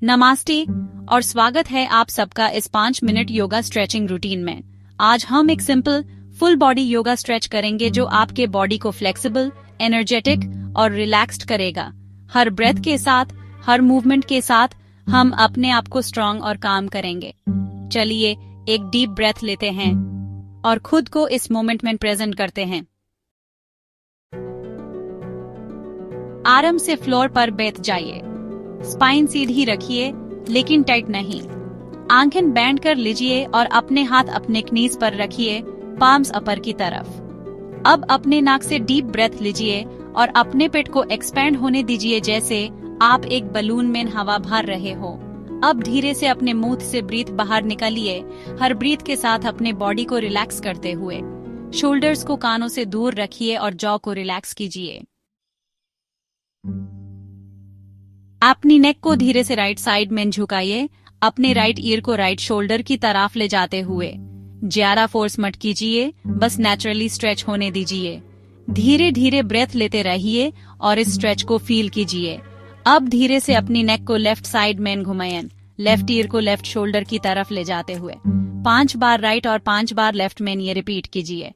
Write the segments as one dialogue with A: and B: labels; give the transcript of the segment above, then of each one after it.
A: नमस्ते और स्वागत है आप सबका इस 5 मिनट योगा स्ट्रेचिंग रूटीन में। आज हम एक simple full body yoga stretch करेंगे जो आपके बॉडी को फ्लेक्सिबल, एनर्जेटिक और रिलैक्स्ड करेगा। हर ब्रेथ के साथ, हर मूवमेंट के साथ हम अपने आप को स्ट्रांग और काम करेंगे। चलिए एक डीप ब्रेथ लेते हैं और खुद को इस मोमेंट में प्रेजेंट करते हैं। आराम से फ्लोर पर बैठ जाइए। स्पाइन सीधी रखिए लेकिन टाइट नहीं। आंखें बैंड कर लीजिए और अपने हाथ अपने नीज पर रखिए, पाम्स अपर की तरफ। अब अपने नाक से डीप ब्रेथ लीजिए और अपने पेट को एक्सपैंड होने दीजिए जैसे आप एक बलून में हवा भर रहे हो। अब धीरे से अपने मुंह से ब्रीथ बाहर निकालिए, हर ब्रीथ के साथ अपने बॉडी को रिलैक्स करते हुए। शोल्डर्स को कानों से दूर रखिए और जॉ को रिलैक्स कीजिए। अपनी नेक को धीरे से राइट साइड में झुकाइए, अपने राइट ईयर को राइट शोल्डर की तरफ ले जाते हुए। ज्यादा फोर्स मत कीजिए, बस नेचुरली स्ट्रेच होने दीजिए। धीरे धीरे ब्रेथ लेते रहिए और इस स्ट्रेच को फील कीजिए। अब धीरे से अपनी नेक को लेफ्ट साइड में घुमाएं, लेफ्ट ईयर को लेफ्ट शोल्डर की तरफ ले जाते हुए। 5 बार राइट और 5 बार लेफ्ट में ये रिपीट कीजिए।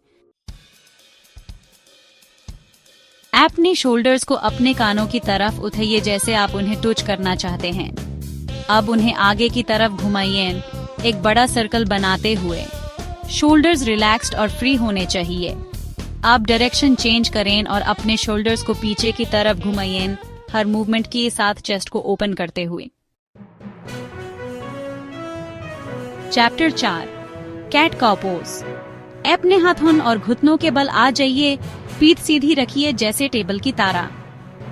A: अपने शोल्डर्स को अपने कानों की तरफ उठाइए जैसे आप उन्हें टच करना चाहते हैं। अब उन्हें आगे की तरफ घुमाइए, एक बड़ा सर्कल बनाते हुए। शोल्डर्स रिलैक्स्ड और फ्री होने चाहिए। आप डायरेक्शन चेंज करें और अपने शोल्डर्स को पीछे की तरफ घुमाइए, हर मूवमेंट के साथ चेस्ट को ओपन करते हुए। Chapter 4 cat cow pose. अपने हाथों और घुटनों के बल आ जाइए, पीठ सीधी रखिए जैसे टेबल की तरह।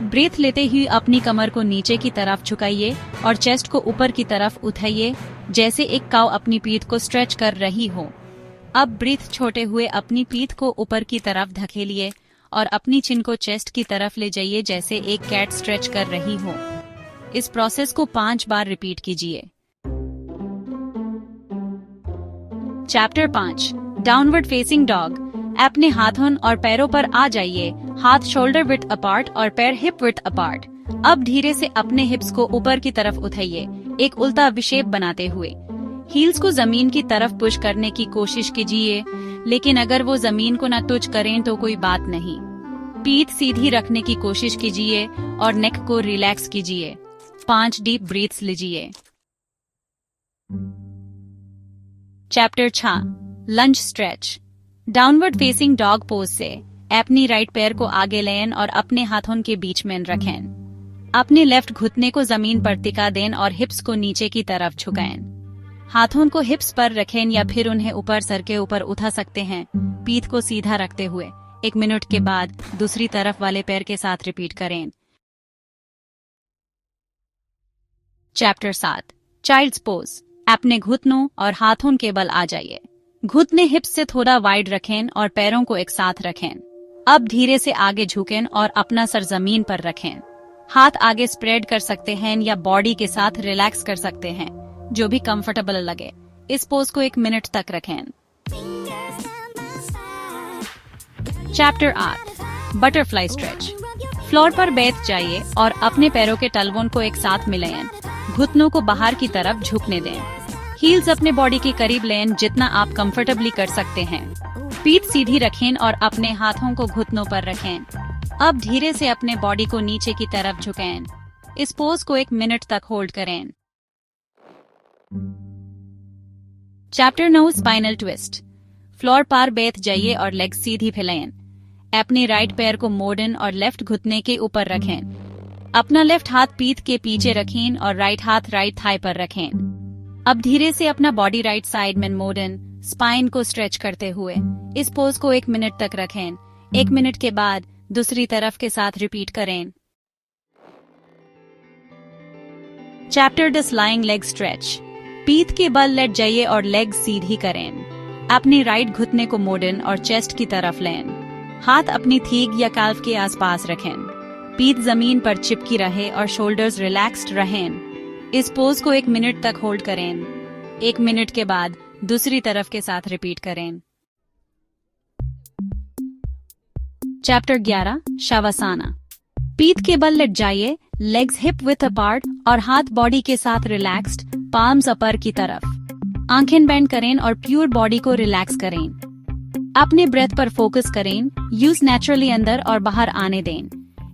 A: ब्रेथ लेते हुए अपनी कमर को नीचे की तरफ झुकाइए और चेस्ट को ऊपर की तरफ उठाइए जैसे एक काऊ अपनी पीठ को स्ट्रेच कर रही हो। अब ब्रीथ छोड़ते हुए अपनी पीठ को ऊपर की तरफ धकेलिए और अपनी चिन को चेस्ट की तरफ ले जाइए जैसे एक कैट स्ट्रेच कर रही हो। इस प्रोसेस को 5 बार रिपीट कीजिए। Chapter 5 downward facing dog. अपने हाथों और पैरों पर आ जाइए, हाथ शोल्डर विड्थ अपार्ट और पैर हिप विड्थ अपार्ट। अब धीरे से अपने हिप्स को ऊपर की तरफ उठाइए, एक उल्टा विशेप बनाते हुए। हील्स को जमीन की तरफ पुश करने की कोशिश कीजिए, लेकिन अगर वो जमीन को न टच करें तो कोई बात नहीं। पीठ सीधी रखने की कोशिश कीजिए और नेक को रिलैक्स कीजिए। 5 डीप ब्रीथ्स लीजिए। Chapter 6 lunge stretch. Downward facing dog pose से अपनी राइट पैर को आगे लें और अपने हाथों के बीच में रखें। अपने लेफ्ट घुटने को जमीन पर टिका दें और हिप्स को नीचे की तरफ झुकाएं। हाथों को हिप्स पर रखें या फिर उन्हें ऊपर सर के ऊपर उठा सकते हैं, पीठ को सीधा रखते हुए। 1 मिनट के बाद दूसरी तरफ वाले पैर के साथ रिपीट करें। Chapter 7 child's pose. अपने घुटनों और हाथों के बल आ जाइए। घुटने हिप्स से थोड़ा वाइड रखें और पैरों को एक साथ रखें। अब धीरे से आगे झुकें और अपना सर जमीन पर रखें। हाथ आगे स्प्रेड कर सकते हैं या बॉडी के साथ रिलैक्स कर सकते हैं, जो भी कंफर्टेबल लगे। इस पोज को 1 मिनट तक रखें। Chapter 8 butterfly stretch. फ्लोर पर बैठ जाइए और अपने पैरों के तलवों को एक साथ मिलाएं। घुटनों को बाहर की तरफ झुकने दें। हील्स अपने बॉडी के करीब लें जितना आप कंफर्टेबली कर सकते हैं। पीठ सीधी रखें और अपने हाथों को घुटनों पर रखें। अब धीरे से अपने बॉडी को नीचे की तरफ झुकाएं। इस पोज को 1 मिनट तक होल्ड करें। Chapter 9 spinal twist. फ्लोर पर बैठ जाइए और लेग्स सीधी फैलाएं। अपने राइट पैर को मोड़ें और लेफ्ट घुटने के ऊपर रखें। अपना लेफ्ट हाथ पीठ के पीछे रखें और राइट हाथ राइट थाई पर रखें। अब धीरे से अपना बॉडी राइट साइड में मोड़ें, स्पाइन को स्ट्रेच करते हुए। इस पोज को 1 मिनट तक रखें। 1 मिनट के बाद दूसरी तरफ के साथ रिपीट करें। Chapter 10 lying leg stretch. पीठ के बल लेट जाइए और लेग सीधी करें। अपनी राइट घुटने को मोड़ें और चेस्ट की तरफ लें। हाथ अपनी थीग या काल्फ के आसपास रखें। पीठ जमीन पर चिपकी रहे और शोल्डर्स रिलैक्स्ड रहें। इस पोज को 1 मिनट तक होल्ड करें। 1 मिनट के बाद दूसरी तरफ के साथ रिपीट करें। चैप्टर 11 शवासाना। पीठ के बल लेट जाइए, लेग्स हिप विथ अपार्ट और हाथ बॉडी के साथ रिलैक्स्ड, पाल्म्स अपर की तरफ। आंखें बैंड करें और प्योर बॉडी को रिलैक्स करें। अपने ब्रेथ पर फोकस करें, यूज नेचुरली अंदर और बाहर आने दें।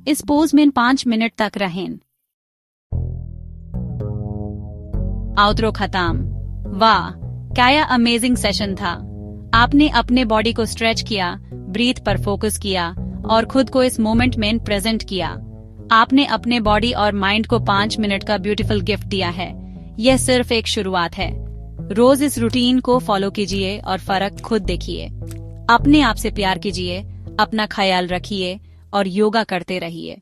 A: इस पोज में 5 मिनट तक रहें। आउटरो खत्म। वाह, क्या अमेजिंग सेशन था। आपने अपने बॉडी को स्ट्रेच किया, ब्रीथ पर फोकस किया और खुद को इस मोमेंट में प्रेजेंट किया। आपने अपने बॉडी और माइंड को 5 मिनट का ब्यूटीफुल गिफ्ट दिया है। यह सिर्फ एक शुरुआत है। रोज इस रूटीन को फॉलो कीजिए और फर्क खुद देखिए। अपने आप से प्यार कीजिए, अपना ख्याल रखिए और योगा करते रहिए।